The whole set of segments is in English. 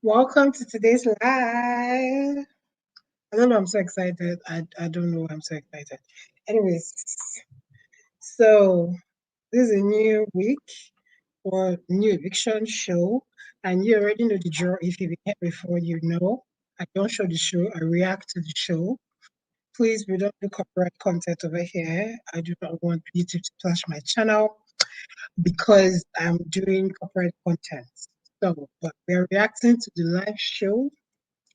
Welcome to today's live. I don't know, I'm so excited. I don't know why I'm so excited. Anyways, so this is a new week for new eviction show, and you already know the draw. If you've been here before, you know I don't show the show, I react to the show. Please, we don't do copyright content over here. I do not want YouTube to flash my channel because I'm doing copyright content. So, but we're reacting to the live show.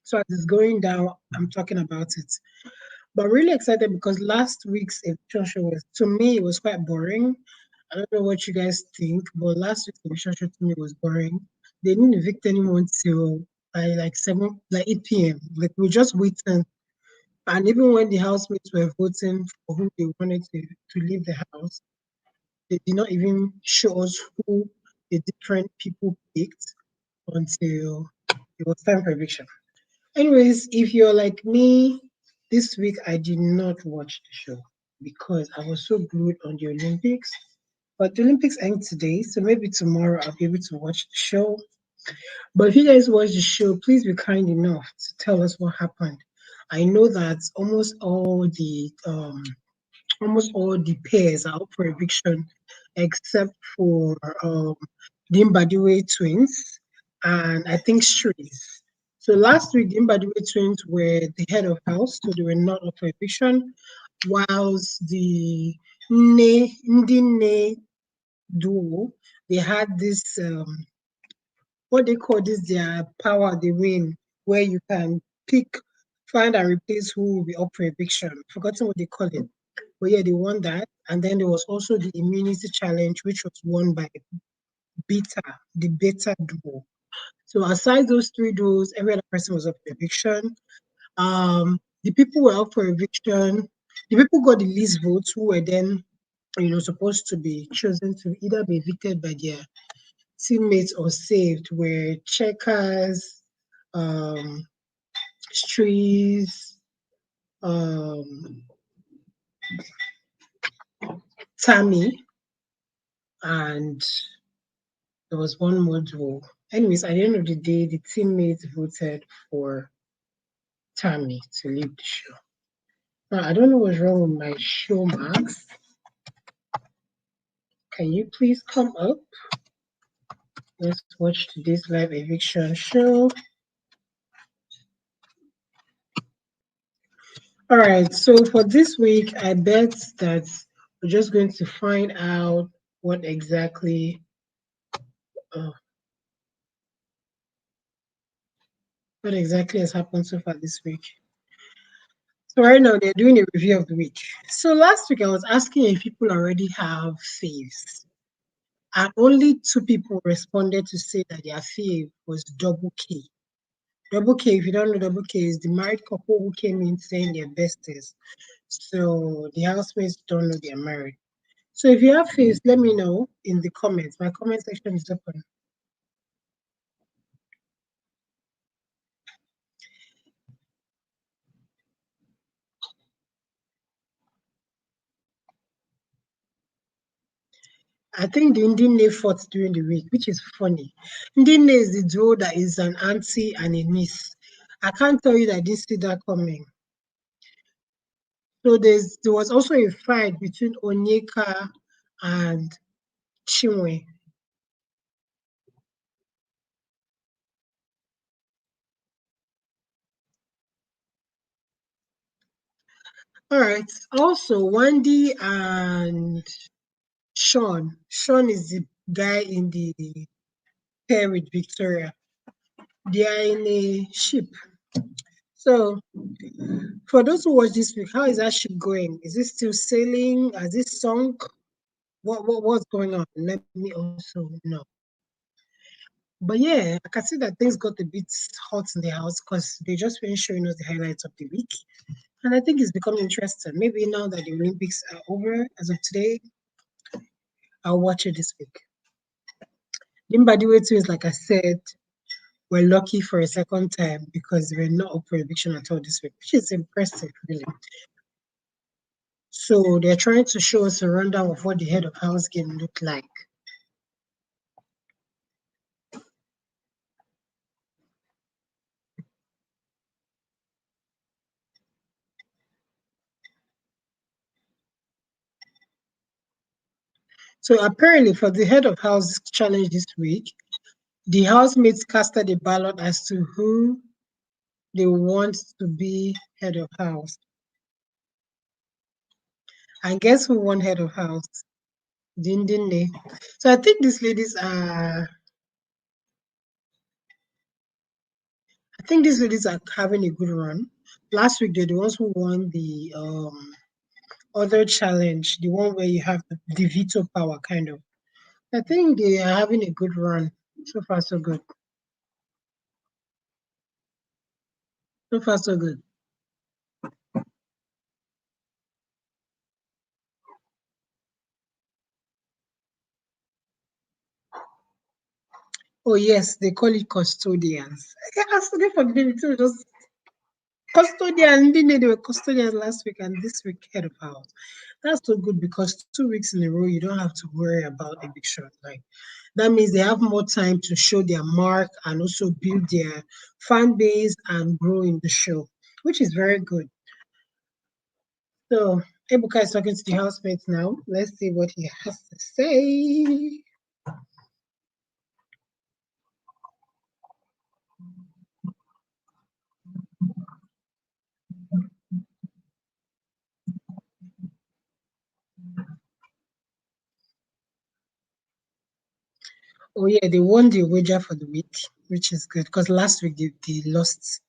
So as it's going down, I'm talking about it. But I'm really excited because last week's eviction show was, to me, it was quite boring. I don't know what you guys think, but last week's eviction show to me was boring. They didn't evict anyone till like 8 p.m. Like we were just waiting. And even when the housemates were voting for who they wanted to leave the house, they did not even show us who the different people picked until it was time for eviction. Anyways, if you're like me, this week I did not watch the show because I was so glued on the Olympics. But the Olympics end today, so maybe tomorrow I'll be able to watch the show. But if you guys watch the show, please be kind enough to tell us what happened. I know that almost all the pairs are up for eviction except for the Mbadiwe twins and I think Strays. So last week, the Mbadiwe twins were the head of house, so they were not up for eviction, whilst the Ndine duo, they had this, what they call this, their power, they win, where you can pick, find and replace who will be up for eviction. Forgotten what they call it. But yeah, they won that. And then there was also the immunity challenge, which was won by Beta, the Beta duo. So aside those three duos, every other person was up for eviction. The people were up for eviction. The people got the least votes who were then, supposed to be chosen to either be evicted by their teammates or saved were Checkers, um, Streets, um, Tammy, and there was one more duo. Anyways, at the end of the day, the teammates voted for Tammy to leave the show. Now, I don't know what's wrong with my show marks. Can you please come up? Let's watch today's live eviction show. All right, so for this week, I bet that we're just going to find out what exactly uh, has happened so far this week. So right now they're doing a review of the week. So last week I was asking if people already have faves, and only two people responded to say that their fave was Double K. Double K, if you don't know Double K, is the married couple who came in saying they're besties. So the housemates don't know they're married. So if you have faves, let me know in the comments. My comment section is open. I think the Ndine fought during the week, which is funny. Ndine is the duo that is an auntie and a niece. I can't tell you that I didn't see that coming. So there was also a fight between Onyeka and Chinwe. All right. Also, Wendy and Sean. Sean is the guy in the pair with Victoria. They are in a ship. So, for those who watch this week, how is that ship going? Is it still sailing? Has it sunk? What's going on? Let me also know. But yeah, I can see that things got a bit hot in the house because they just finished showing us the highlights of the week. And I think it's becoming interesting. Maybe now that the Olympics are over as of today, I'll watch it this week. Limbadiwe too is like I said, we're lucky for a second time because we're not up for eviction at all this week, which is impressive, really. So they're trying to show us a rundown of what the head of house game looked like. So apparently, for the head of house challenge this week, the housemates casted a ballot as to who they want to be head of house. And guess who won head of house? Dindinne. So I think these ladies are. I think these ladies are having a good run. Last week they're the ones who won the other challenge, the one where you have the veto power kind of. I think they are having a good run. So far so good. So far so good. Oh yes, they call it custodians. I asked them for the name too. Just custodian. Didn't know they were custodians last week and this week head of house. That's so good because 2 weeks in a row you don't have to worry about eviction. Like that means they have more time to show their mark and also build their fan base and grow in the show, which is very good. So Ebuka is talking to the housemates now. Let's see what he has to say. Oh yeah, they won the wager for the week, which is good because last week they lost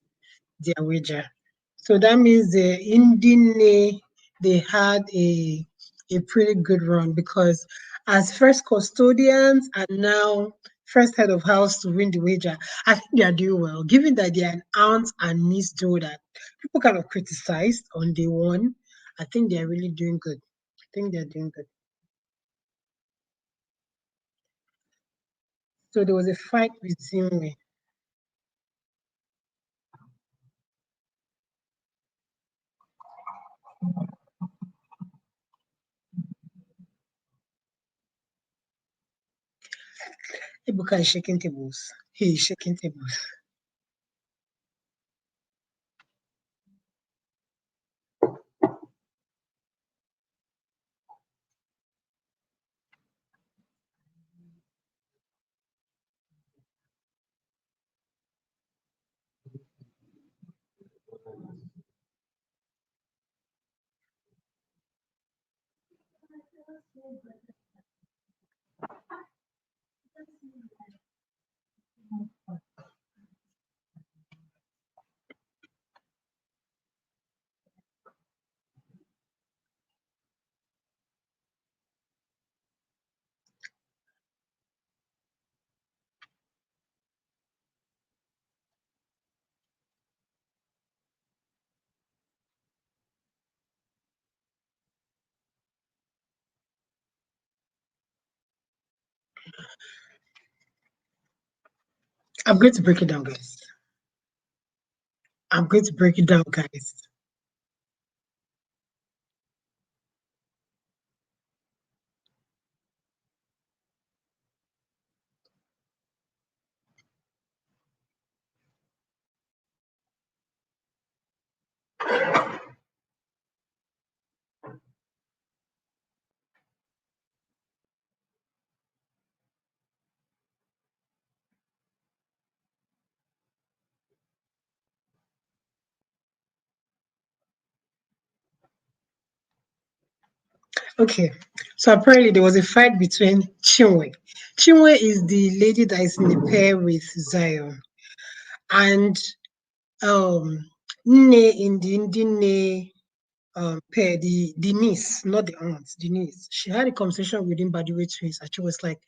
their wager. So that means the Indine they had a pretty good run because as first custodians and now first head of house to win the wager, I think they are doing well, given that they are an aunt and niece duo that people kind of criticized on day one. I think they are really doing good. I think they're doing good. So there was a fight with Zinwe. Ebuka is shaking tables. He is shaking tables. I'm going to break it down, guys. I'm going to break it down, guys. Okay. So apparently there was a fight between Chinwe. Chinwe is the lady that is in a pair with Zion. And Nne in the Ndine pair, the niece, not the aunt, the niece. She had a conversation with him by the way twins, and she was like,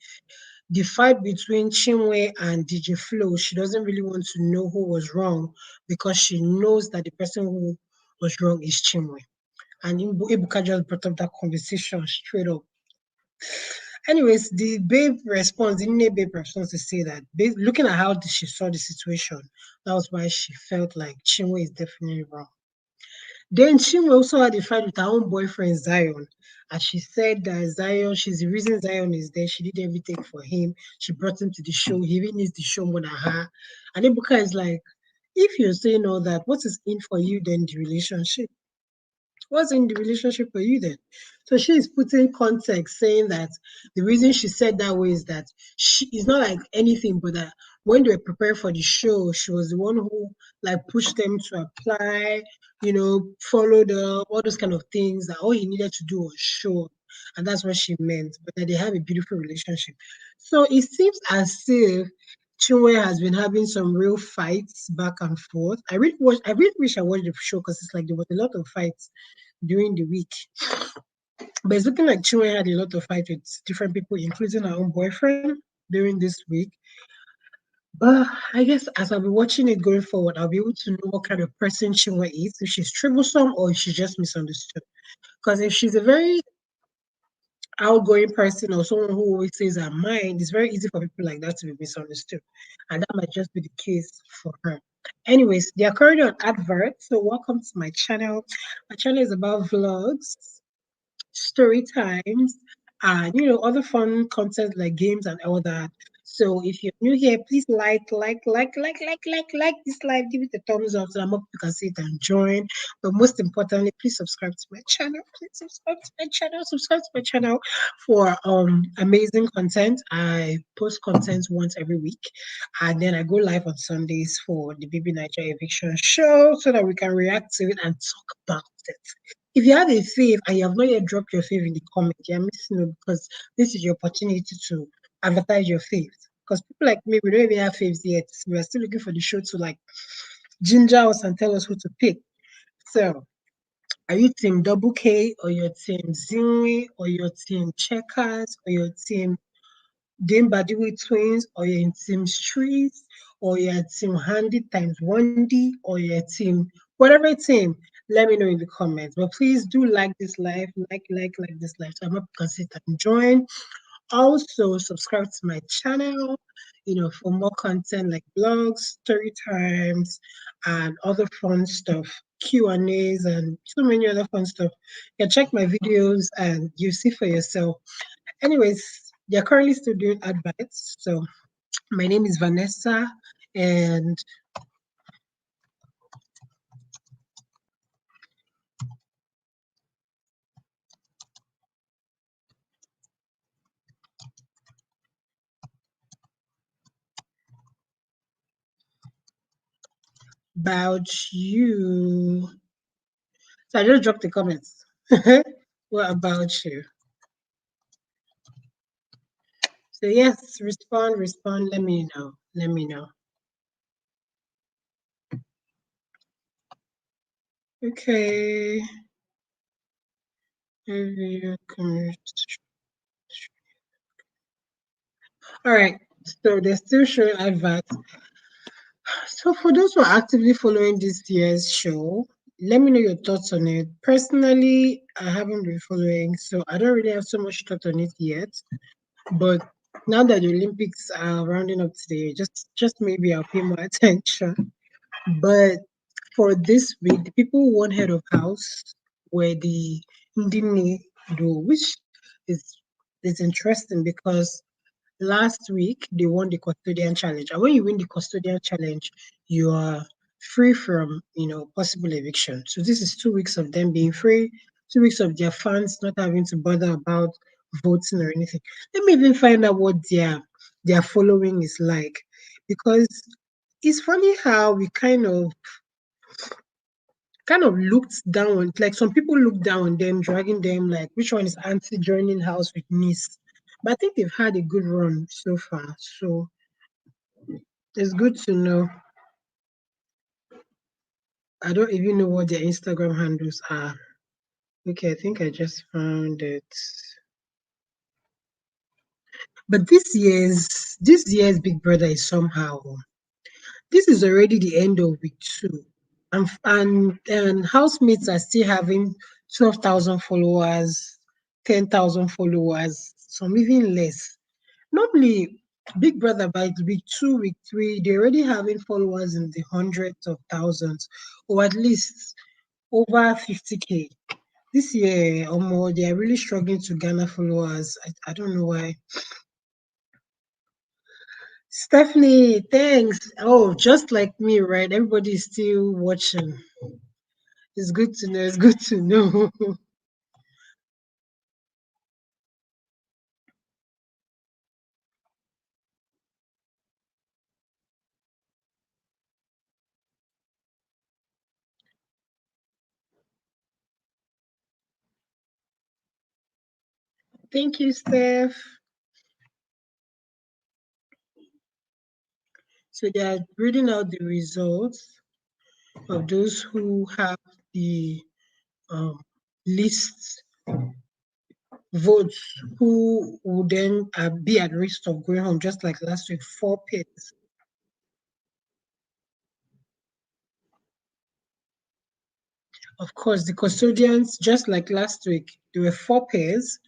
the fight between Chinwe and DJ Flo, she doesn't really want to know who was wrong because she knows that the person who was wrong is Chinwe. And Ibuka just brought up that conversation straight up. Anyways, the Nne babe response to say that looking at how she saw the situation, that was why she felt like Chinwe is definitely wrong. Then Chinwe also had a fight with her own boyfriend Zion. And she said that Zion, she's the reason Zion is there. She did everything for him. She brought him to the show. He even needs the show more than her. And Ibuka is like, if you're saying all that, what is in for you then the relationship? What's in the relationship for you then? So she is putting context saying that the reason she said that way is that she is not like anything, but that when they were preparing for the show, she was the one who like pushed them to apply, followed up, all those kind of things that all he needed to do was show. And that's what she meant, but that they have a beautiful relationship. So it seems as if Chinwe has been having some real fights back and forth. I really wish I watched the show because it's like there was a lot of fights during the week. But it's looking like Chinwe had a lot of fights with different people, including her own boyfriend during this week. But I guess as I'll be watching it going forward, I'll be able to know what kind of person Chinwe is, if she's troublesome or if she's just misunderstood. Because if she's a very outgoing person or someone who always says her mind, it's very easy for people like that to be misunderstood. And that might just be the case for her. Anyways, they are currently on advert. So welcome to my channel. My channel is about vlogs, story times, and other fun content like games and all that. So if you're new here, please like this live, give it a thumbs up so I'm up you can see it and join. But most importantly, please subscribe to my channel. Please subscribe to my channel for amazing content. I post content once every week, and then I go live on Sundays for the Baby Niger Eviction show so that we can react to it and talk about it. If you have a fave and you have not yet dropped your fave in the comment, you're missing it because this is your opportunity to advertise your faves. Because people like me, we don't even have faves yet. We are still looking for the show to like ginger us and tell us who to pick. So, are you team Double K or your team Zinwi or your team Checkers or your team Dame Badiwi twins or your team Streets or your team Handy times 1D or your team, whatever team, let me know in the comments. But please do like this live, like this live. So I'm up to sit and join. Also, subscribe to my channel, for more content like blogs, story times, and other fun stuff, Q&As, and so many other fun stuff. You can check my videos and you see for yourself. Anyways, they're currently still doing adverts. So my name is Vanessa, and about you. So I just dropped the comments. What about you? So yes, respond. Let me know. Let me know. Okay. Review commercial. All right. So they're still showing adverts. So for those who are actively following this year's show, let me know your thoughts on it. Personally, I haven't been following, so I don't really have so much thought on it yet. But now that the Olympics are rounding up today, just maybe I'll pay more attention. But for this week, the people who won head of house were the Ndini duo, which is is interesting because last week they won the Custodian challenge. And when you win the Custodian challenge, you are free from possible eviction. So this is 2 weeks of them being free, 2 weeks of their fans not having to bother about voting or anything. Let me even find out what their following is like. Because it's funny how we kind of looked down on, like some people look down on them, dragging them like which one is auntie joining house with niece. But I think they've had a good run so far. So it's good to know. I don't even know what their Instagram handles are. Okay, I think I just found it. But this year's Big Brother is somehow. This is already the end of week 2, and housemates are still having 12,000 followers, 10,000 followers, some even less. Normally, Big Brother by week 2, week 3, they're already having followers in the hundreds of thousands, or at least over 50K. This year, they are really struggling to garner followers. I don't know why. Stephanie, thanks. Oh, just like me, right? Everybody is still watching. It's good to know. It's good to know. Thank you, Steph. So they are reading out the results of those who have the um, least votes, who will then be at risk of going home, just like last week, 4 pairs. Of course, the custodians, just like last week, there were 4 pairs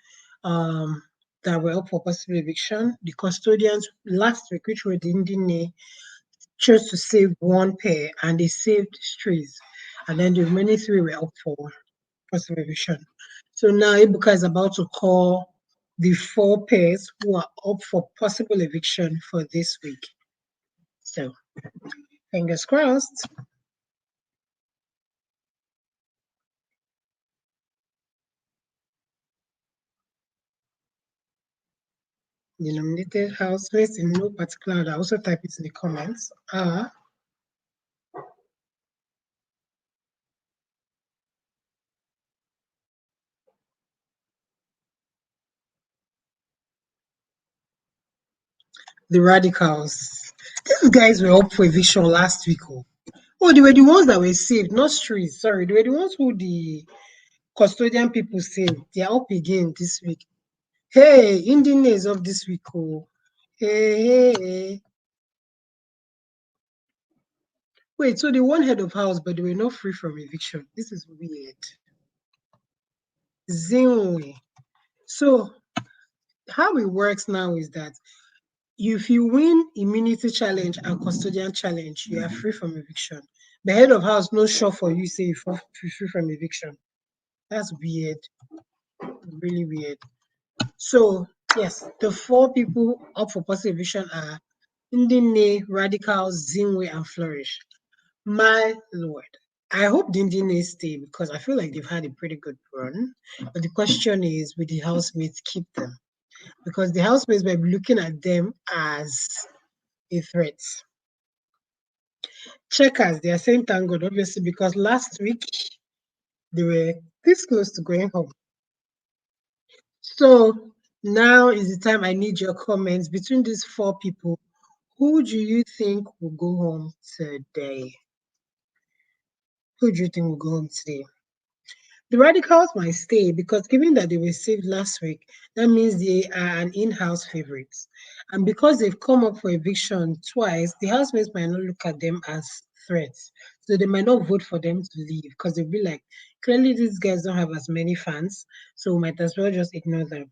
um, that were up for possible eviction. The custodians last week, which were the Indian, chose to save 1 pair and they saved trees. And then the remaining 3 were up for possible eviction. So now Ibuka is about to call the 4 pairs who are up for possible eviction for this week. So fingers crossed. The nominated housemates in no particular order, also type it in the comments, are the radicals. These guys were up for eviction last week. Oh, they were the ones that were saved, not streets. Sorry, they were the ones who the custodian people saved. They are up again this week. Hey, Indian is up this week. Oh, hey, hey, hey. Wait, so they won head of house, but they were not free from eviction. This is weird. Zinwe. So how it works now is that if you win immunity challenge and custodian challenge, you are free from eviction. The head of house no sure for you say you're free from eviction. That's weird, really weird. So yes, the 4 people up for possible eviction are Ndine, Radicals, Zinwe, and Flourish. My lord, I hope the Indians stay because I feel like they've had a pretty good run. But the question is, will the housemates keep them? Because the housemates were looking at them as a threat. Checkers, they are saying thank God, obviously, because last week they were this close to going home. So now is the time I need your comments. Between these 4 people, who do you think will go home today? Who do you think will go home today? The radicals might stay because given that they were saved last week, that means they are an in-house favorite. And because they've come up for eviction twice, the housemates might not look at them as threats. So they might not vote for them to leave because they'll be like, clearly these guys don't have as many fans, so we might as well just ignore them.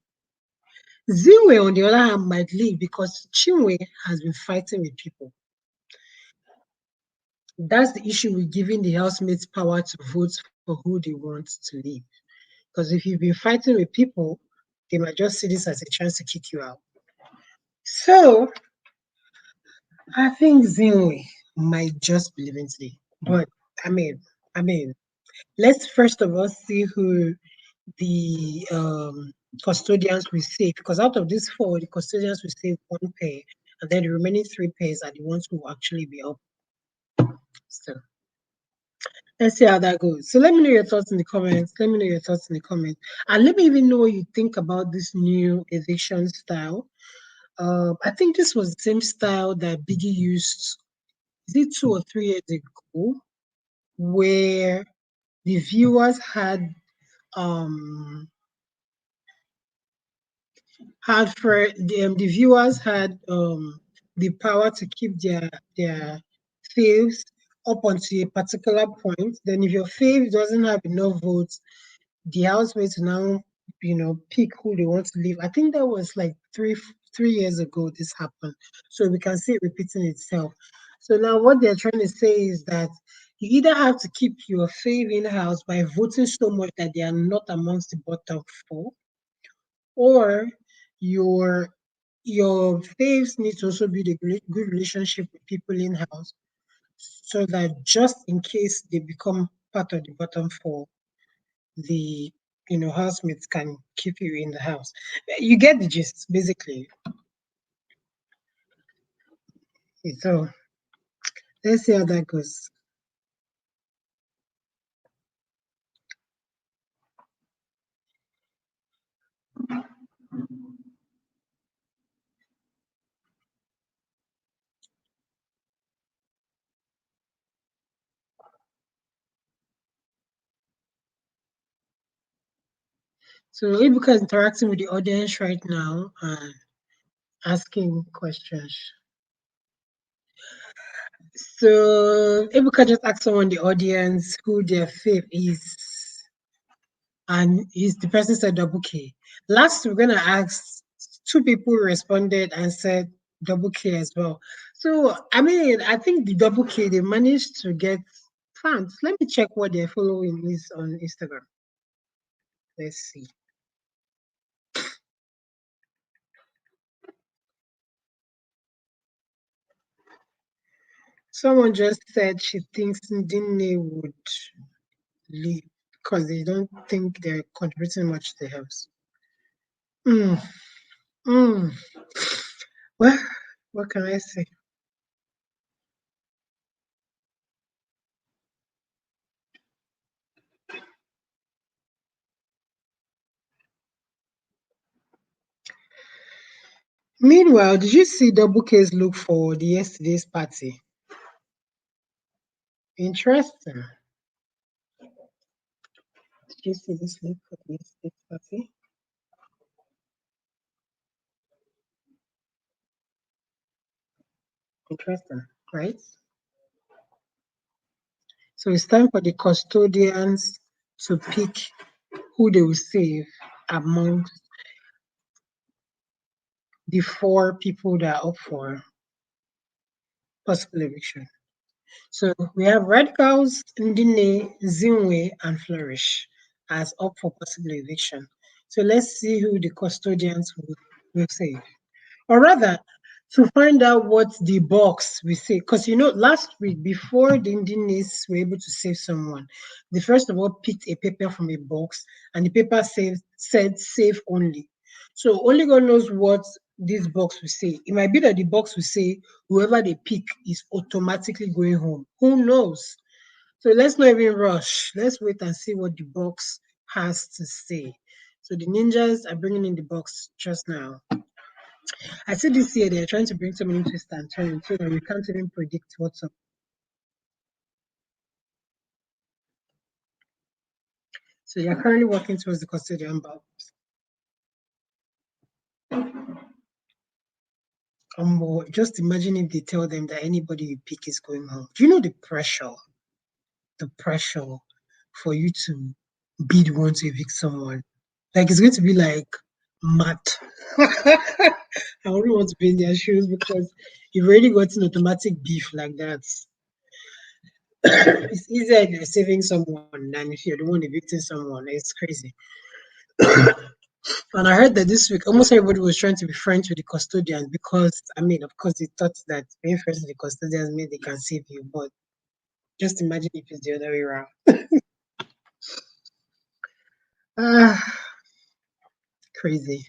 Zinwe, on the other hand, might leave because Chinwe has been fighting with people. That's the issue with giving the housemates power to vote for who they want to leave. Because if you've been fighting with people, they might just see this as a chance to kick you out. So I think Zinwe might just be leaving today. But I mean, I mean, let's first of all see who the custodians will save. Because out of these 4, the custodians will save 1 pair, and then the remaining 3 pairs are the ones who will actually be up. So let's see how that goes. So let me know your thoughts in the comments. Let me know your thoughts in the comments. And let me even know what you think about this new eviction style. I think this was the same style that Biggie used, is it 2 or 3 years ago, where the viewers um the viewers had the power to keep their faves up until a particular point. Then if your fave doesn't have enough votes, the housemates now, pick who they want to leave. I think that was like 3 years ago this happened. So we can see it repeating itself. So now what they're trying to say is that you either have to keep your fave in house by voting so much that they are not amongst the bottom 4, or your your faves need to also build a good relationship with people in house so that just in case they become part of the bottom four, the housemates can keep you in the house. You get the gist, basically. So let's see how that goes. So Ibuka is interacting with the audience right now and asking questions. So Ibuka just asked someone in the audience who their fave is, and the person said Double K. Last, we're gonna ask two people responded and said Double K as well. So I mean, I think the Double K they managed to get fans. Let me check what their following is on Instagram. Let's see. Someone just said she thinks Ndine would leave because they don't think they're contributing much to the house. Mm, mm. Well, what can I say? Meanwhile, did you see Double K's look for the yesterday's party? Interesting. Did you see this look for the yesterday's party? Interesting, right? So it's time for the custodians to pick who they will save among the four people that are up for possible eviction. So we have Radicals, Ndine, Zinwe, and Flourish as up for possible eviction. So let's see who the custodians will save. Or rather, to find out what the box will say. Because last week, before the Ndines were able to save someone, they first of all picked a paper from a box, and the paper said save only. So only God knows what this box will say. It might be that the box will say whoever they pick is automatically going home. Who knows? So let's not even rush. Let's wait and see what the box has to say. So the ninjas are bringing in the box just now. I see this year they're trying to bring so many twists and turns so that we can't even predict what's up. So you're currently working towards the custodian box. Just imagine if they tell them that anybody you pick is going home. Do you know the pressure? The pressure for you to be the one to evict someone. Like it's going to be like mad. I wouldn't want to be in their shoes because you've already got an automatic beef like that. It's easier if you're saving someone than if you're the one evicting someone. It's crazy. And I heard that this week almost everybody was trying to be friends with the custodians because, I mean, of course, they thought that being friends with the custodians means they can save you. But just imagine if it's the other way around. Ah, crazy.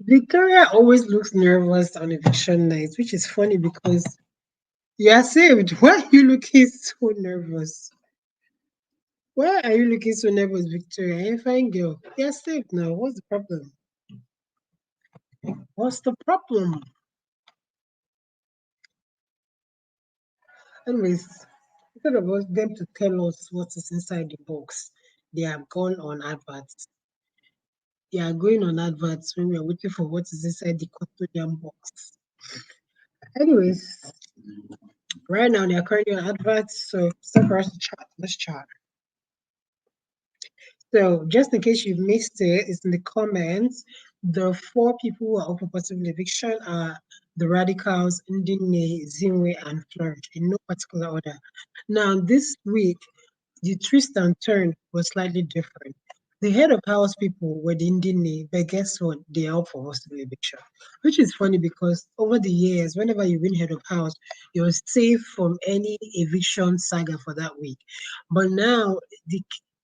Victoria always looks nervous on eviction night, which is funny because you are saved. Why are you looking so nervous? Why are you looking so nervous, Victoria? You're a fine girl. You're saved now. What's the problem? What's the problem? Anyways, instead of them to tell us what is inside the box, they have gone on adverts. They are going on adverts when we are waiting for what is inside the custodian box. Anyways, right now they are currently on adverts, so it's time for us to chat. Let's chat. So, just in case you've missed it, it's in the comments. The four people who are up for possible eviction are the Radicals, Ndine, Zinwe, and Flourish, in no particular order. Now, this week, the twist and turn was slightly different. The head of house people were the Indine, but guess what? They are up for hosting eviction, which is funny because over the years, whenever you win head of house, you're safe from any eviction saga for that week. But now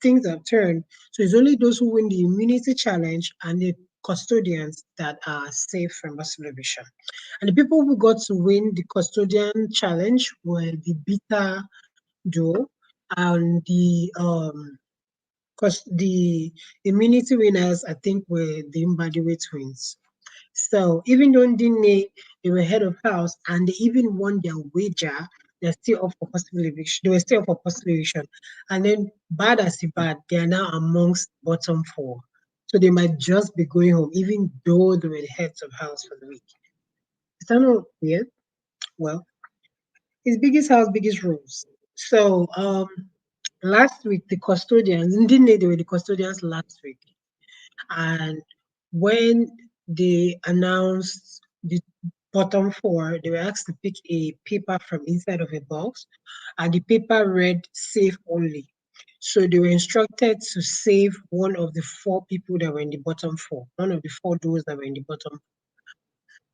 things have turned, so it's only those who win the immunity challenge and the custodians that are safe from hosting eviction. And the people who got to win the custodian challenge were the beta duo and the immunity winners, I think, were the Mbadiwe twins. So even though they were head of house and they even won their wager, they're still up for possible eviction. They were still up for possible eviction. And then bad as it bad, they are now amongst bottom four. So they might just be going home, even though they were the heads of house for the week. Is that not weird? Well, it's biggest house, biggest rules. So last week the custodians didn't they were the custodians last week. And when they announced the bottom four, they were asked to pick a paper from inside of a box, and the paper read "safe only." So they were instructed to save one of the four people that were in the bottom four, one of the four doors that were in the bottom.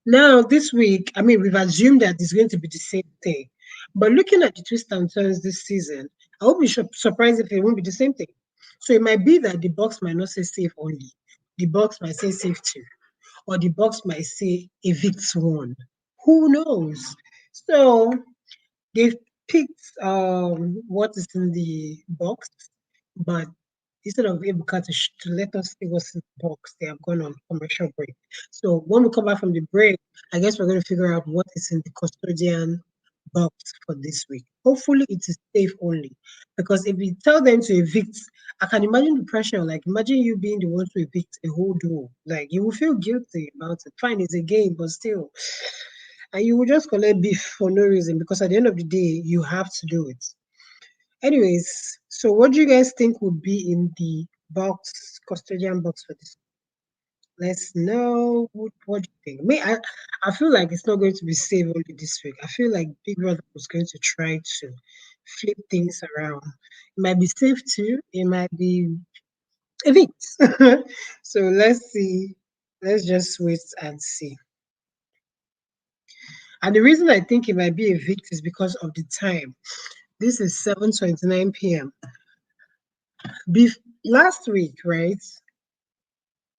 Now, this week, I mean, we've assumed that it's going to be the same thing. But looking at the twist and turns this season, I won't be surprised if it won't be the same thing. So it might be that the box might not say safe only. The box might say safe two, or the box might say evict one. Who knows? So they've picked what is in the box, but instead of Ebuka to let us see what's in the box, they have gone on commercial break. So when we come back from the break, I guess we're going to figure out what is in the custodian box for this week. Hopefully, it is safe only. Because if we tell them to evict, I can imagine the pressure. Like, imagine you being the one to evict a whole duo. Like, you will feel guilty about it. Fine, it's a game, but still. And you will just collect beef for no reason because at the end of the day, you have to do it. Anyways, so what do you guys think would be in the box, custodian box for this? Let's know what do you think. I feel like it's not going to be safe only this week. I feel like Big Brother was going to try to flip things around. It might be safe too. It might be evict. So let's see. Let's just wait and see. And the reason I think it might be evict is because of the time. This is 7:29 p.m. Last week, right?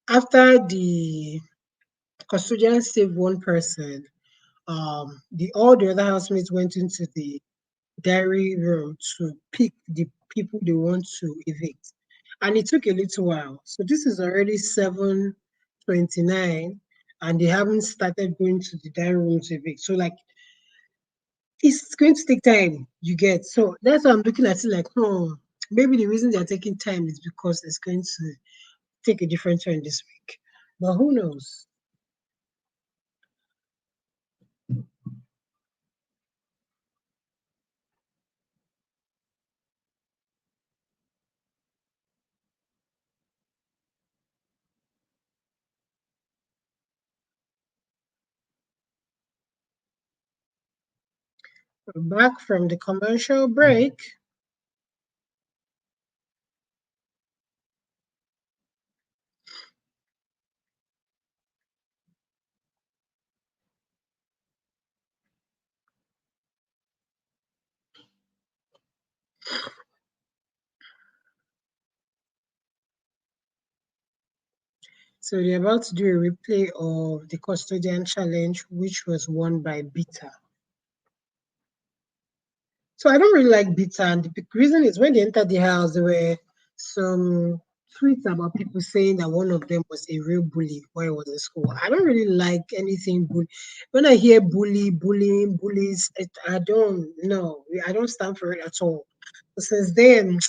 After the custodian saved one person, the all the other housemates went into the diary room to pick the people they want to evict. And it took a little while. So this is already 7:29, and they haven't started going to the diary room to evict. So like it's going to take time, you get. So that's why I'm looking at it like, maybe the reason they're taking time is because it's going to take a different turn this week. But who knows? Back from the commercial break. So they're about to do a replay of the custodian challenge, which was won by Beta. So I don't really like Beta, and the big reason is when they entered the house, there were some tweets about people saying that one of them was a real bully while he was in school. I don't really like anything bully. When I hear bullying, bullies, I don't know. I don't stand for it at all. Since then,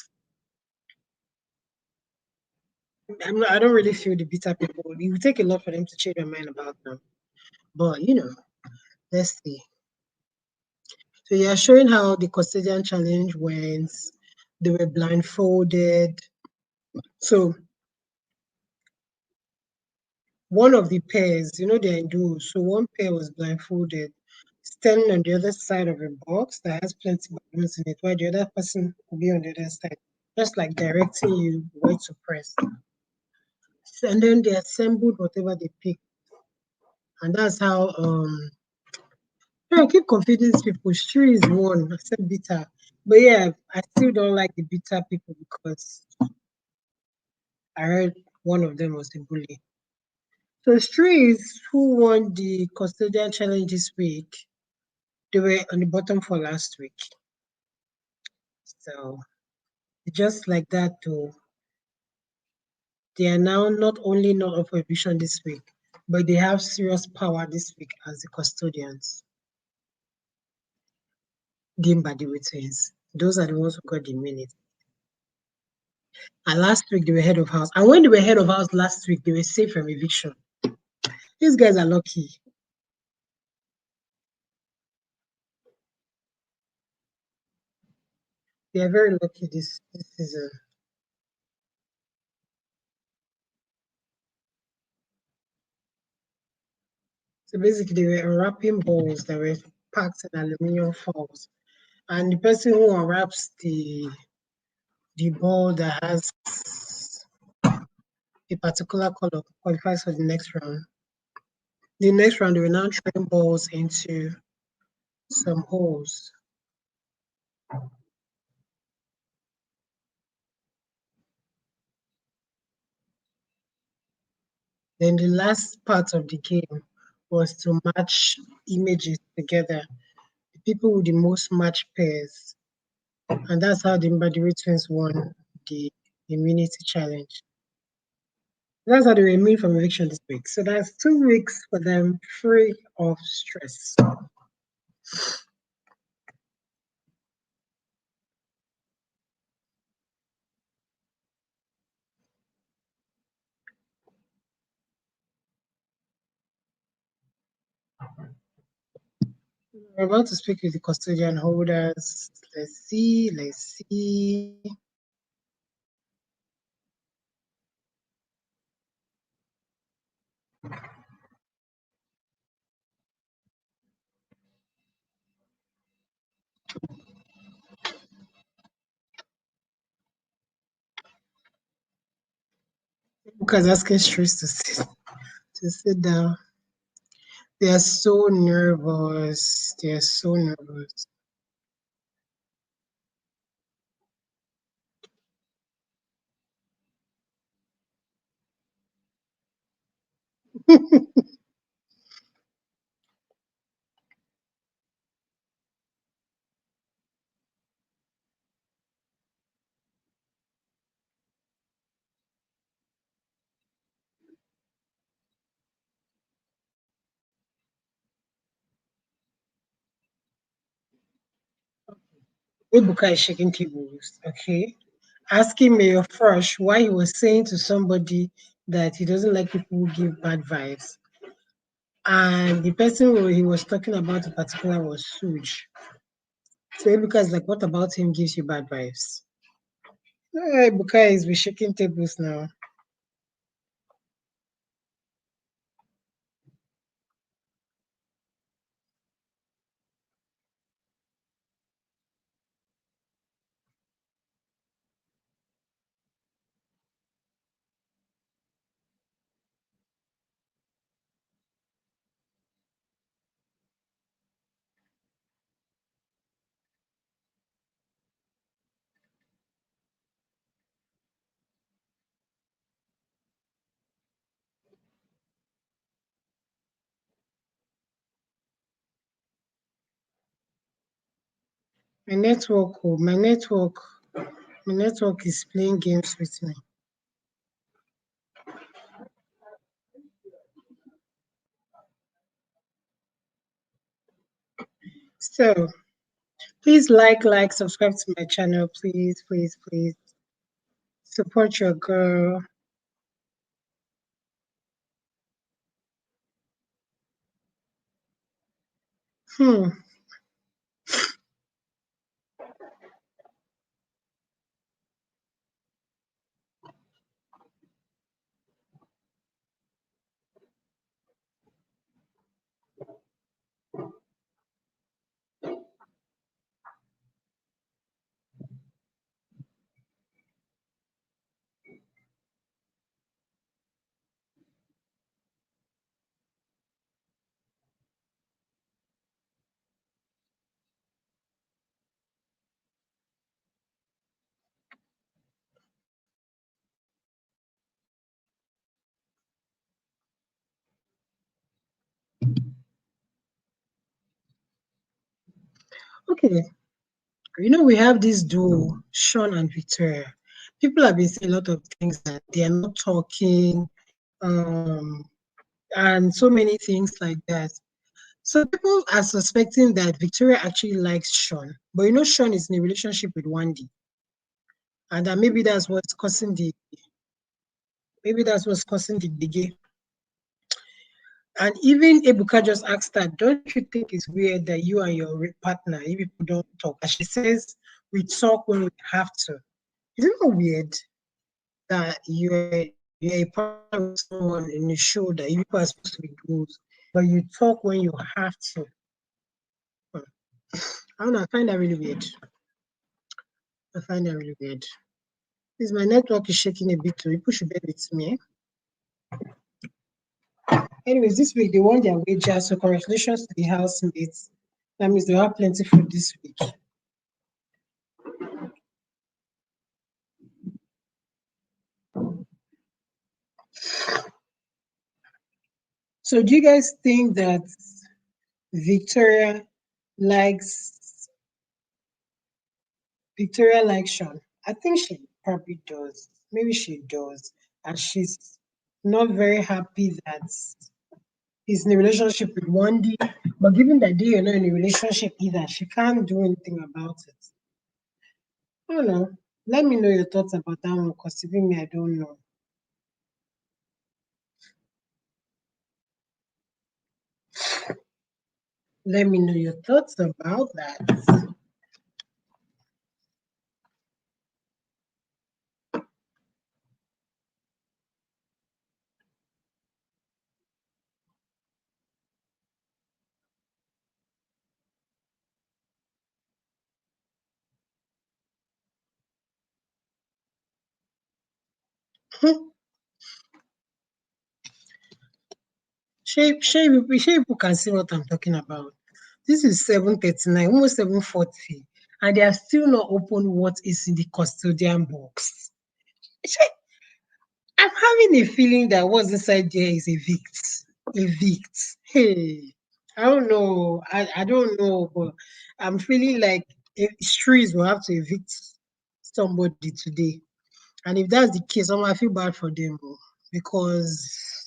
I don't really feel the Beta people. It would take a lot for them to change their mind about them. But let's see. So you are showing how the custodian challenge went. They were blindfolded. So one of the pairs, they're in duos. So one pair was blindfolded, standing on the other side of a box that has plenty of balloons in it, while the other person will be on the other side. just like directing you where to press. And then they assembled whatever they picked. And that's how I keep confusing these people. Street is one, except bitter. But yeah, I still don't like the bitter people because I heard one of them was a bully. So Streets, who won the Custodian challenge this week, they were on the bottom for last week. So just like that too, they are now not only not up for eviction this week, but they have serious power this week as the custodians. The Mbadiwe twins. Those are the ones who got the minute. And last week they were head of house. And when they were head of house last week, they were safe from eviction. These guys are lucky. They are very lucky this season. So basically, they were unwrapping balls that were packed in aluminum foils. And the person who unwraps the ball that has a particular color qualifies for the next round. The next round, they will now train balls into some holes. Then the last part of the game was to match images together. The people with the most match pairs. And that's how the Mbadiwe twins won the immunity challenge. That's how they were immune from eviction this week. So that's 2 weeks for them free of stress. We're about to speak with the custodian holders. Let's see. Because asking Trace to sit down. They are so nervous. They are so nervous. Ebuka is shaking tables, okay? Asking Mayor Fresh why he was saying to somebody that he doesn't like people who give bad vibes. And the person who he was talking about in particular was Suj. So Ebuka is like, what about him gives you bad vibes? Ebuka is be shaking tables now. My network is playing games with me. So please subscribe to my channel, please, please, please. Support your girl. Hmm. Okay, we have this duo, Sean and Victoria. People have been saying a lot of things that they are not talking, um, and so many things like that. So people are suspecting that Victoria actually likes Sean, but Sean is in a relationship with Wandy, and that maybe that's what's causing the Biggie. And even Ebuka just asked her, don't you think it's weird that you and your partner, you people don't talk? And she says, we talk when we have to. Is it not weird that you're a partner with someone in a show that you people are supposed to be close, but you talk when you have to? Hmm. I don't know, I find that really weird. I find that really weird. This my network is shaking a bit too. People should bear with me. Anyways, this week they won their wager, so congratulations to the housemates. That means they have plenty food this week. So do you guys think that Victoria likes Sean? I think she probably does. Maybe she does. And she's not very happy that he's in a relationship with Wandy. But given that they are not in a relationship either, she can't do anything about it. I don't know. Let me know your thoughts about that one, because even me, I don't know. Let me know your thoughts about that. People can see what I'm talking about. This is 7:39, almost 7:40, and they are still not open what is in the custodian box. Shay, I'm having a feeling that what's inside there is evict. Evict. Hey, I don't know. I don't know, but I'm feeling like streets will have to evict somebody today. And if that's the case, I feel bad for them, because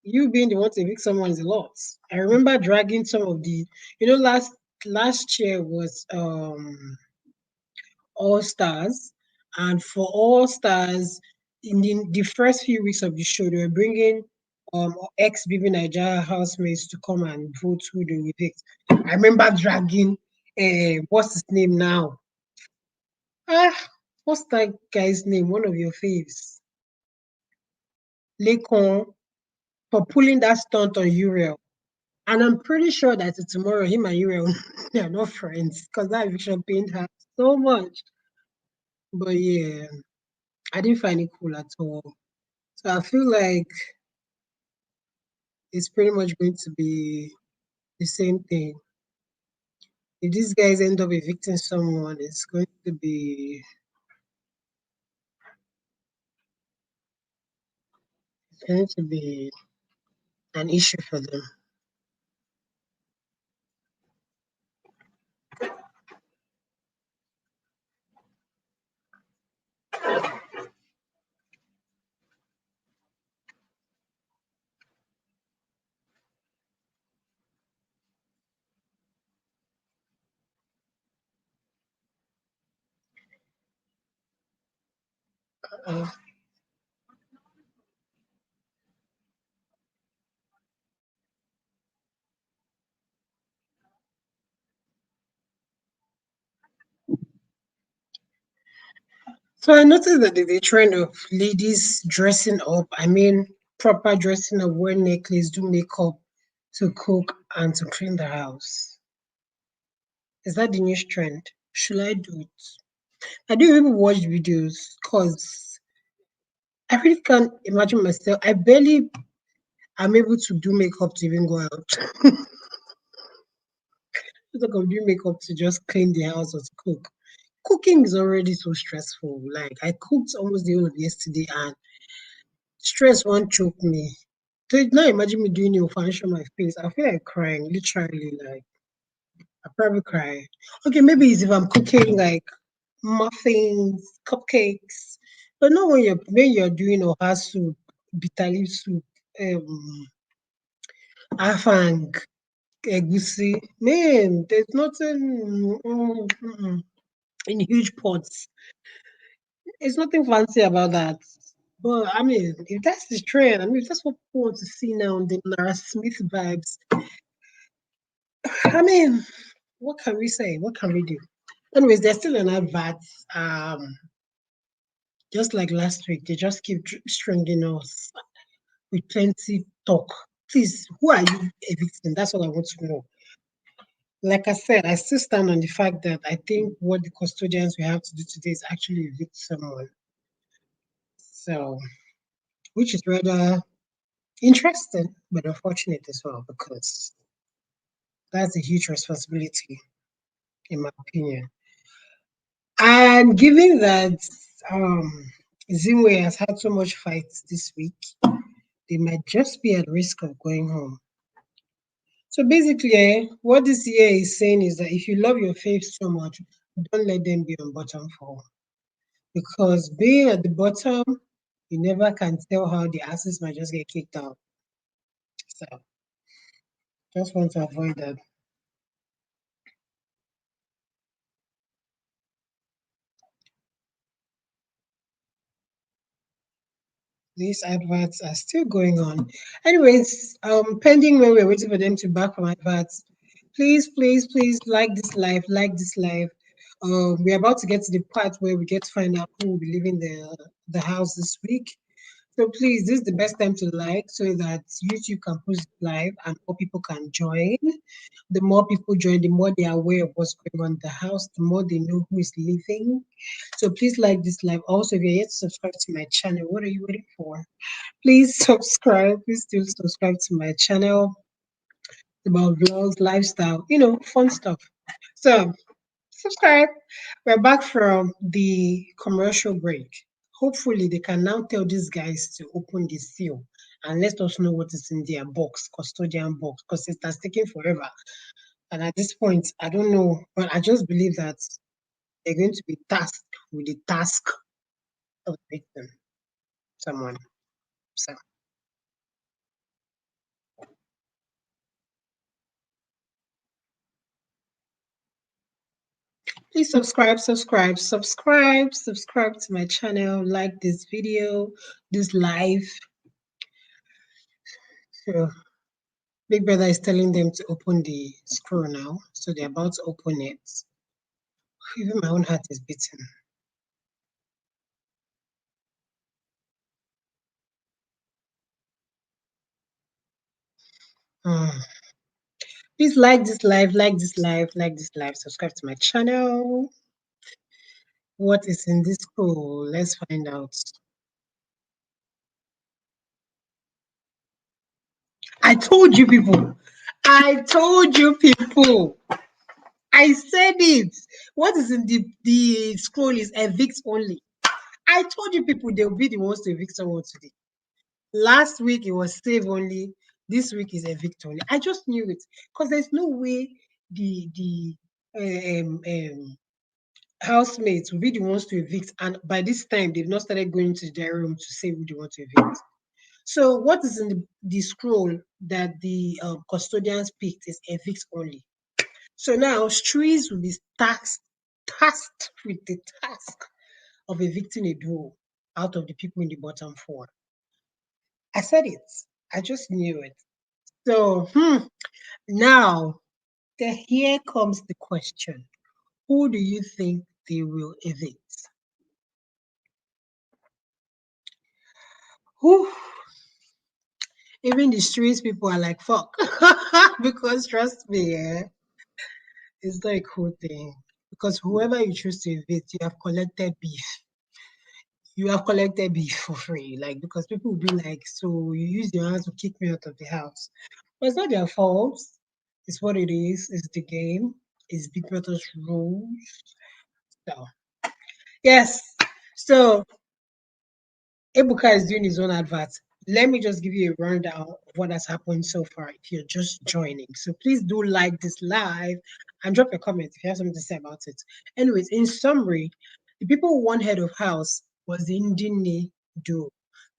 you being the one to evict someone is a lot. I remember dragging some of the, last year was All Stars, and for All Stars, in the first few weeks of the show, they were bringing ex BB Nigeria housemates to come and vote who they will evict. I remember dragging, what's his name now? Ah, what's that guy's name? One of your faves, Lekon, for pulling that stunt on Uriel. And I'm pretty sure that tomorrow him and Uriel they are not friends, because that eviction pained her so much. But yeah, I didn't find it cool at all. So I feel like it's pretty much going to be the same thing. If these guys end up evicting someone, it's going to be an issue for them. Uh, so I noticed that the trend of ladies dressing up, I mean proper dressing up, wear necklace, do makeup, to cook and to clean the house. Is that the new trend? Should I do it? I do even watch videos, because I really can't imagine myself. I barely am able to do makeup to even go out. Talk of doing makeup to just clean the house or to cook. Cooking is already so stressful. Like I cooked almost the whole of yesterday, and stress won't choke me. So now imagine me doing it, financial my face. I feel like crying, literally. Like I probably cry. Okay, maybe it's if I'm cooking like muffins, cupcakes, but not when you're doing oha soup, bitter leaf soup, afang, egusi. Man, there's nothing in huge pots. It's nothing fancy about that. But I mean, if that's the trend, I mean, if that's what people want to see now, the Lara Smith vibes. I mean, what can we say? What can we do? Anyways, there's still an advert. Um, just like last week, they just keep stringing us with plenty talk. Please, who are you evicting? That's all I want to know. Like I said, I still stand on the fact that I think what the custodians we have to do today is actually evict someone. So, which is rather interesting, but unfortunate as well, because that's a huge responsibility, in my opinion. And given that Zimwe has had so much fights this week, they might just be at risk of going home. So basically, what this year is saying is that if you love your faith so much, don't let them be on bottom fall. Because being at the bottom, you never can tell how the asses might just get kicked out. So just want to avoid that. These adverts are still going on. Anyways, pending when we're waiting for them to back from adverts, please, please, please like this live. We're about to get to the part where we get to find out who will be leaving the house this week. So please, this is the best time to like so that YouTube can post it live and more people can join. The more people join, the more they are aware of what's going on in the house, the more they know who is leaving. So please like this live. Also, if you're yet to subscribe to my channel, what are you waiting for? Please subscribe. Please do subscribe to my channel about vlogs, lifestyle, fun stuff. So subscribe. We're back from the commercial break. Hopefully, they can now tell these guys to open the seal and let us know what is in their box, custodian box, because it has taken forever. And at this point, I don't know, but I just believe that they're going to be tasked with the task of victim someone. So please subscribe to my channel, like this video, this live. So Big Brother is telling them to open the scroll now. So they're about to open it. Even my own heart is beating. Hmm. Please like this live, subscribe to my channel. What is in this scroll? Let's find out. I told you people. I told you people. I said it. What is in the scroll is evict only. I told you people they'll be the ones to evict someone today. Last week it was save only. This week is evict only. I just knew it because there's no way the housemates will be the ones to evict, and by this time they've not started going to their room to say who they want to evict. So what is in the scroll that the custodians picked is evict only. So now streets will be tasked with the task of evicting a duo out of the people in the bottom four. I said it. I just knew it. So now here comes the question. Who do you think they will evict? Who? Even the streets people are like, fuck. Because trust me, it's not a cool thing. Because whoever you choose to evict, you have collected beef. You have collected beef for free. Like, because people will be like, so you use your hands to kick me out of the house. But it's not their fault. It's what it is. It's the game. It's Big Brother's rules. So, yes. So, Ebuka is doing his own advert. Let me just give you a rundown of what has happened so far if you're just joining. So please do like this live and drop a comment if you have something to say about it. Anyways, in summary, the people who won head of house was the Indine duo.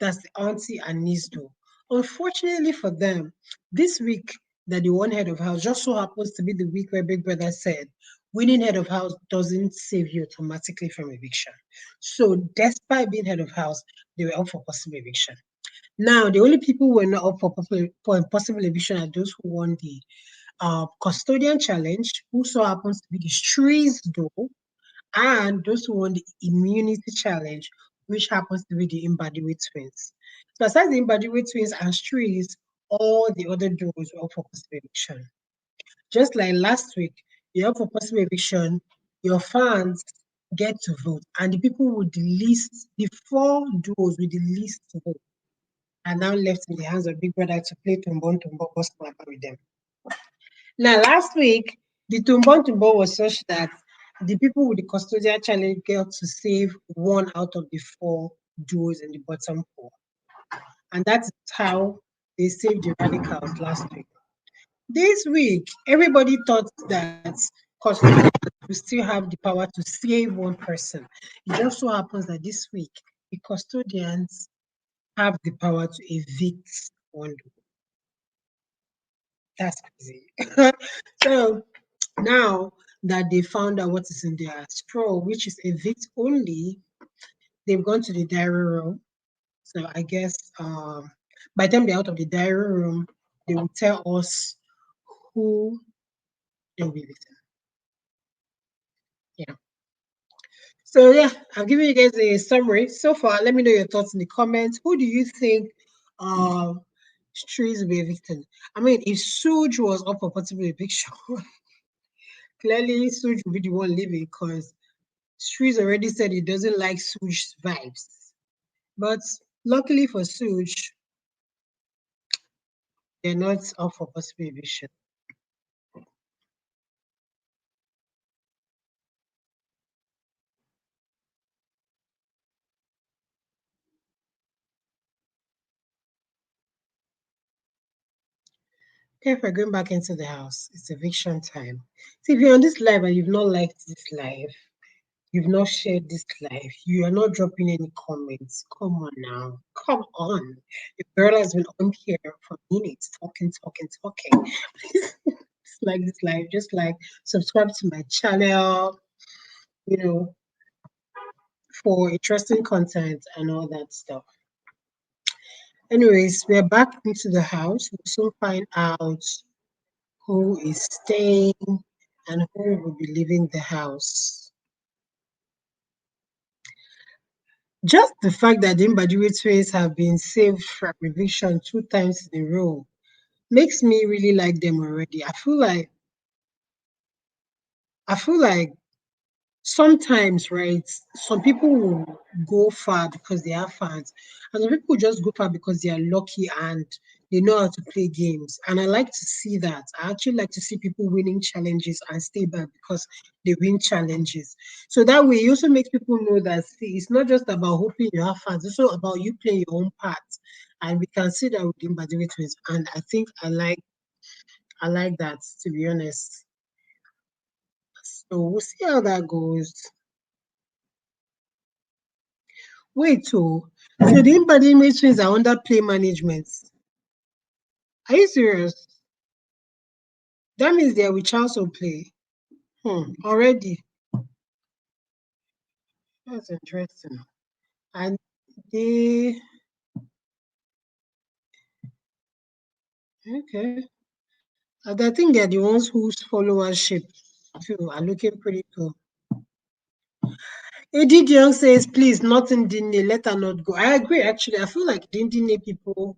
That's the auntie and niece duo. Unfortunately for them, this week that they won head of house just so happens to be the week where Big Brother said winning head of house doesn't save you automatically from eviction. So despite being head of house, they were up for possible eviction. Now, the only people who were not up for possible eviction are those who won the custodian challenge, who so happens to be the streets though, and those who won the immunity challenge, which happens to be the Imbadiwe twins. So aside the Imbadiwe twins and streets, all the other doors were up for possible eviction. Just like last week, you're up for possible eviction, your fans get to vote, and the people with the least, the four duos with the least vote are now left in the hands of Big Brother to play Tumbon Tumbo Boss with them. Now, last week, the Tumbon Tumbo was such that the people with the custodial challenge got to save one out of the four duos in the bottom four. And that's how they saved the radicals last week. This week, everybody thought that custodians will still have the power to save one person. It just so happens that this week, the custodians have the power to evict one. That's crazy. So now that they found out what is in their straw, which is evict only, they've gone to the diary room. So I guess by the time they're out of the diary room, they will tell us who they'll be evicting. Yeah. So yeah, I'm giving you guys a summary so far. Let me know your thoughts in the comments. Who do you think streets will be evicted? I mean, if Suge was up for possible eviction, clearly Suge will be the one leaving because Streets already said he doesn't like Suge's vibes. But luckily for Suge, they're not up for possible eviction. Okay, if we're going back into the house, it's eviction time. See, if you're on this live and you've not liked this live, you've not shared this live, you are not dropping any comments. Come on now. Come on. The girl has been on here for minutes, talking. It's like this live. Just like subscribe to my channel, you know, for interesting content and all that stuff. Anyways, we're back into the house. We'll soon find out who is staying and who will be leaving the house. Just the fact that the Mbadiwe twins have been saved from eviction 2 times in a row makes me really like them already. I feel like sometimes, right, some people will go far because they are fans, and some people just go far because they are lucky and they know how to play games. And I like to see that. I actually like to see people winning challenges and stay back because they win challenges. So that way, it also makes people know that see, it's not just about hoping you have fans, it's also about you playing your own part. And we can see that with Imbadiwe twins. And I think I like that, to be honest. So we'll see how that goes. Wait, so the embodiment twins are under play management. Are you serious? That means they are with Charles play. Already. That's interesting. And they okay. And I think they're the ones whose followership too are looking pretty cool. Eddie Young says, please, not in Dine, let her not go. I agree, actually. I feel like Dine people,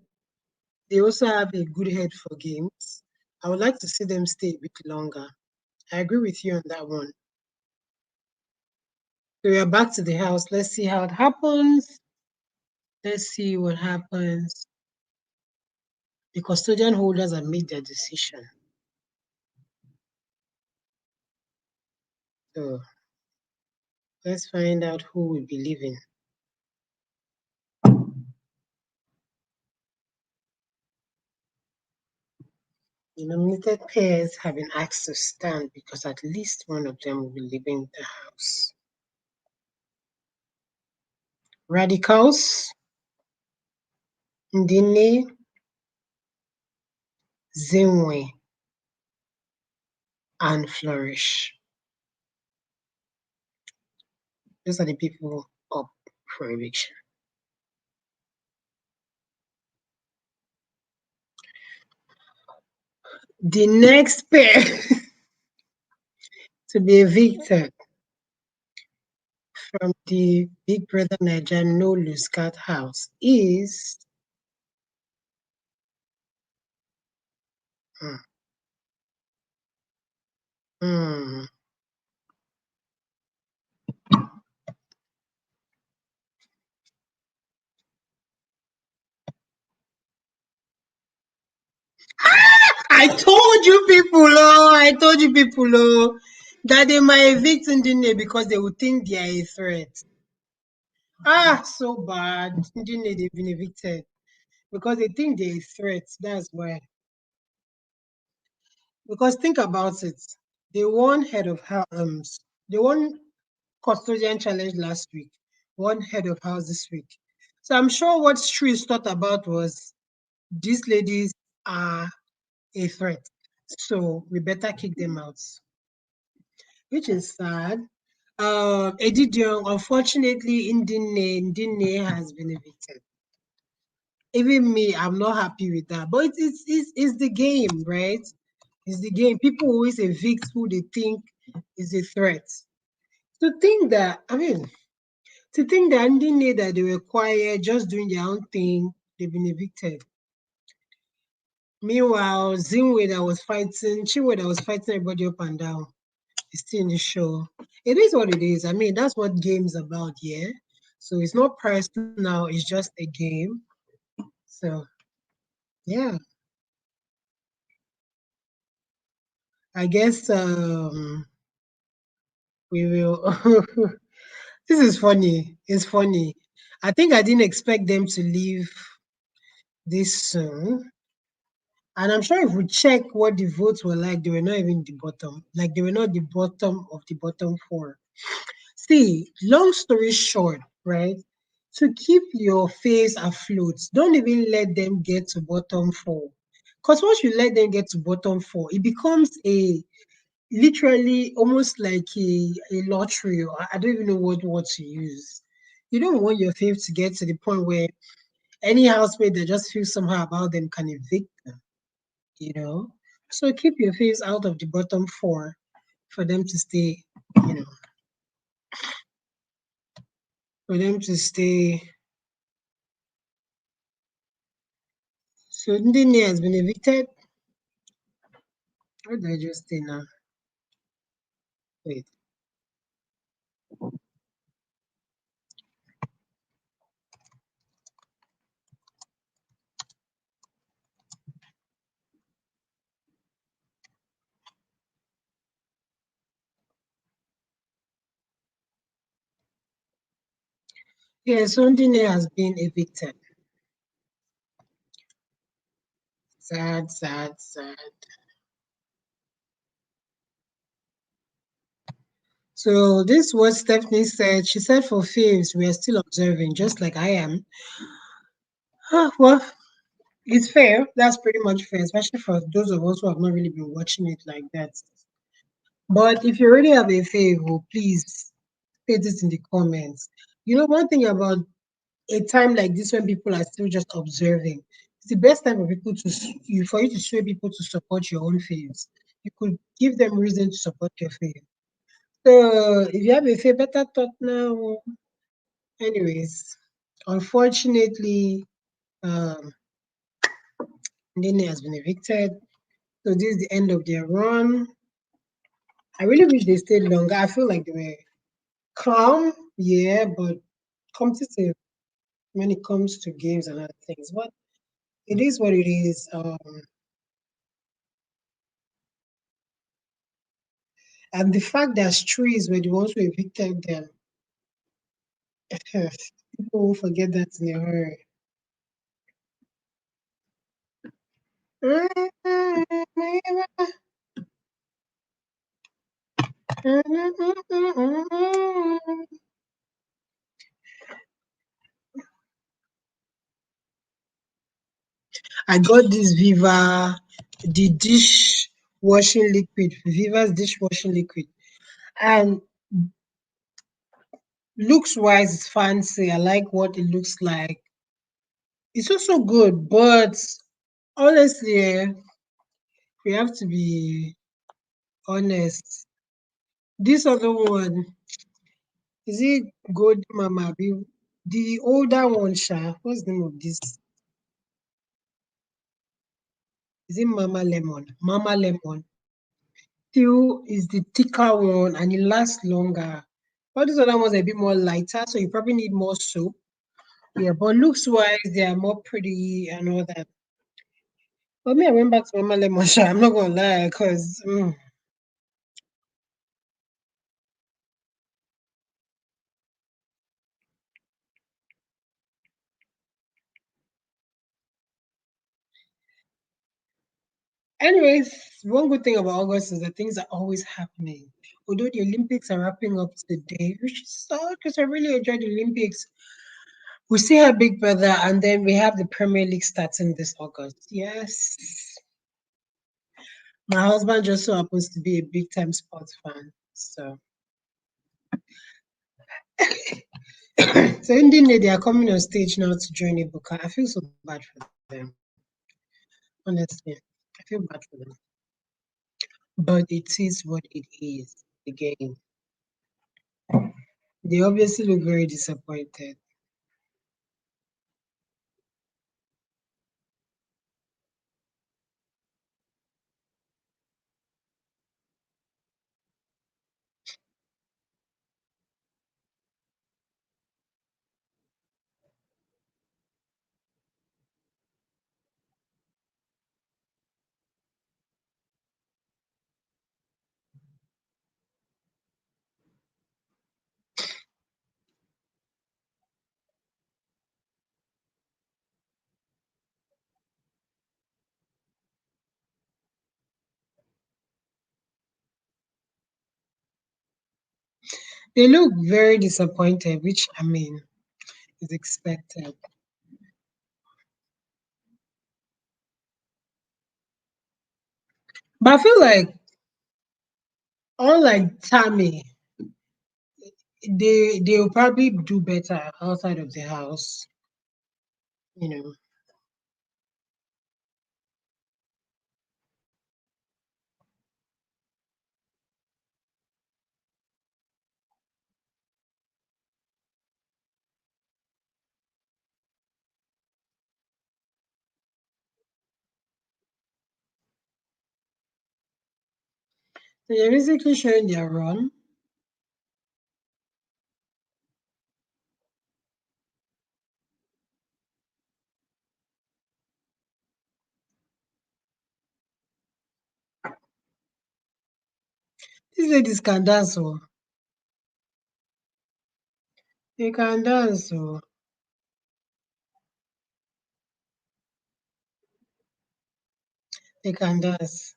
they also have a good head for games. I would like to see them stay a bit longer. I agree with you on that one. So we are back to the house. Let's see how it happens. Let's see what happens. The custodian holders have made their decision. So let's find out who will be leaving. The nominated pairs have been asked to stand because at least one of them will be leaving the house. Radicals, Ndine, Zinwe, and Flourish. Those are the people up for eviction. The next pair to be evicted from the Big Brother Niger No Lose Cat house is hmm, hmm. I told you people, that they might evict Ndine because they would think they are a threat. Ah, so bad. Ndine, they've been evicted because they think they're a threat. That's why. Because think about it. They won head of house. They won custodian challenge last week. One head of house this week. So I'm sure what Streets thought about was these ladies are a threat. So we better kick them out. Which is sad. Edidion, unfortunately, Ndine has been evicted. Even me, I'm not happy with that. But it's the game, right? It's the game. People always evict who they think is a threat. To think that, I mean, to think that Ndine that they were quiet, just doing their own thing, they've been evicted. Meanwhile, Zinwe that was fighting, Chinwe that was fighting everybody up and down, is still in the show. It is what it is. I mean, that's what game's about, yeah. So it's not personal, it's just a game. So yeah, I guess we will. This is funny. It's funny. I think I didn't expect them to leave this soon. And I'm sure if we check what the votes were like, they were not even the bottom. Like they were not the bottom of the bottom four. See, long story short, right? To keep your face afloat, don't even let them get to bottom four. Because once you let them get to bottom four, it becomes a literally almost like a lottery. Or I don't even know what word to use. You don't want your fave to get to the point where any housemate that just feels somehow about them can evict them, you know? So keep your face out of the bottom four for them to stay, you know, for them to stay. So Ndini has been evicted. Where did I just stay now? Wait. Yeah, so Ndini has been evicted. Sad, sad, sad. So this is what Stephanie said. She said for faves, we are still observing, just like I am. Well, it's fair. That's pretty much fair, especially for those of us who have not really been watching it like that. But if you already have a fave, please put it in the comments. You know, one thing about a time like this when people are still just observing, it's the best time for people to for you to show people to support your own faves. You could give them reason to support your fave. So if you have a fave, better talk now. Anyways, unfortunately, um, Nene has been evicted. So this is the end of their run. I really wish they stayed longer. I feel like they were calm, yeah, but competitive when it comes to games and other things. But it is what it is. And the fact that trees were the ones who evicted them, people will forget that in a hurry. I got this Viva, the dish washing liquid, Viva's dishwashing liquid. And looks wise, it's fancy. I like what it looks like. It's also good, but honestly, we have to be honest. This other one, is it Gold Mama? The older one, Sha. What's the name of this? Is it Mama Lemon? Mama Lemon. Still is the thicker one and it lasts longer. All these other ones are a bit more lighter, so you probably need more soap. Yeah, but looks wise, they are more pretty and all that. But me, I went back to Mama Lemon Sha. I'm not gonna lie, because anyways, one good thing about August is that things are always happening. Although the Olympics are wrapping up today, which is sad because I really enjoyed the Olympics. We still have Big Brother, and then we have the Premier League starting this August. Yes. My husband just so happens to be a big time sports fan. So, so Indeed, they are coming on stage now to join Ibuka. I feel so bad for them. Honestly, I feel bad for them. But it is what it is. Again, they obviously look very disappointed. They look very disappointed, which I mean is expected. But I feel like, unlike Tammy, they'll probably do better outside of the house. You know, so they're basically showing their run. These ladies can dance, oh, they can dance, oh. They can dance.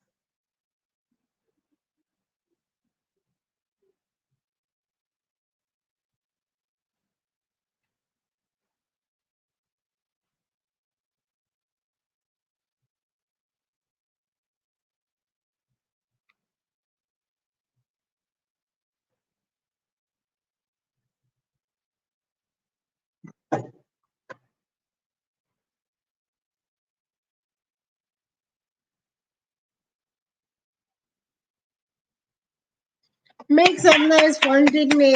Make some noise for me.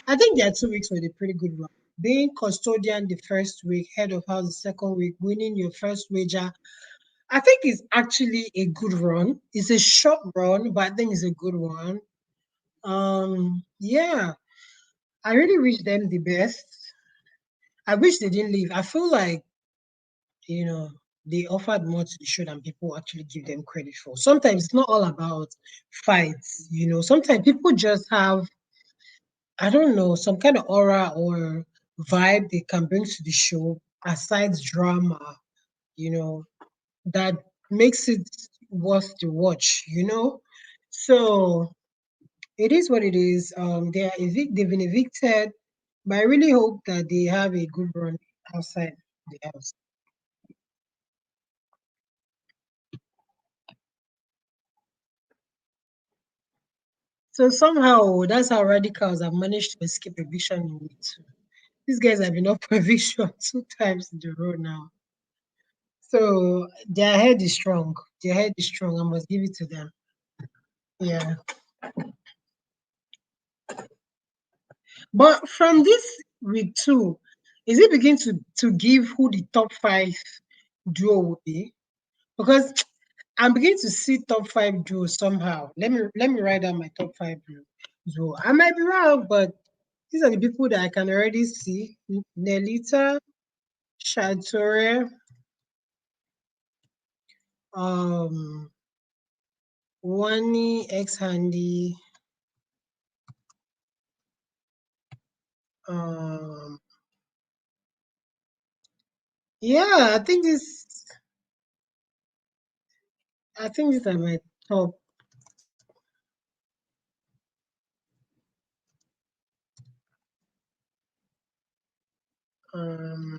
I think their 2 weeks were a pretty good run. Being custodian the first week, head of house the second week, winning your first wager. I think it's actually a good run. It's a short run, but I think it's a good one. Yeah, I really wish them the best. I wish they didn't leave. I feel like, you know, they offered more to the show than people actually give them credit for. Sometimes it's not all about fights, Sometimes people just have, I don't know, some kind of aura or vibe they can bring to the show aside drama. you know, that makes it worth the watch, you know. So it is what it is. They've been evicted, but I really hope that they have a good run outside the house. So somehow that's how radicals have managed to escape eviction in week two. These guys have been up for eviction two times in a row now. So their head is strong. Their head is strong. I must give it to them. Yeah. But from this week two, is it begin to give who the top five duo will be? Because I'm beginning to see top five duo somehow. Let me write down my top five duo. I might be wrong, but these are the people that I can already see. Nelita, Shadtoria, um, Wani, X Handy, um, yeah, I think these are my top. Um,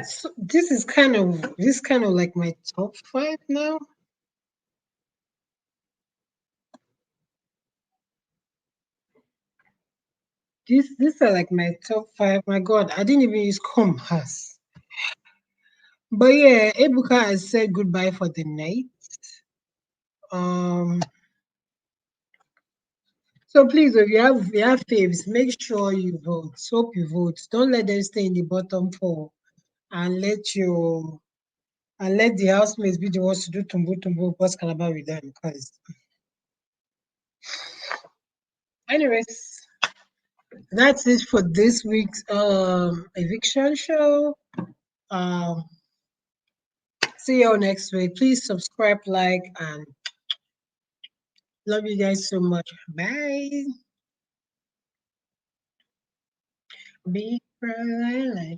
so this kind of like my top five now. These are like my top five. My God, I didn't even use compass. But yeah, Ebuka has said goodbye for the night. Um, so please, if you have faves, make sure you vote. Hope you vote. Don't let them stay in the bottom four and let the housemates be the ones to do tumbo tumbo boss calabar with them. Because anyways, that's it for this week's eviction show. Um, see you all next week. Please subscribe, like, and love you guys so much. Bye. Big brother,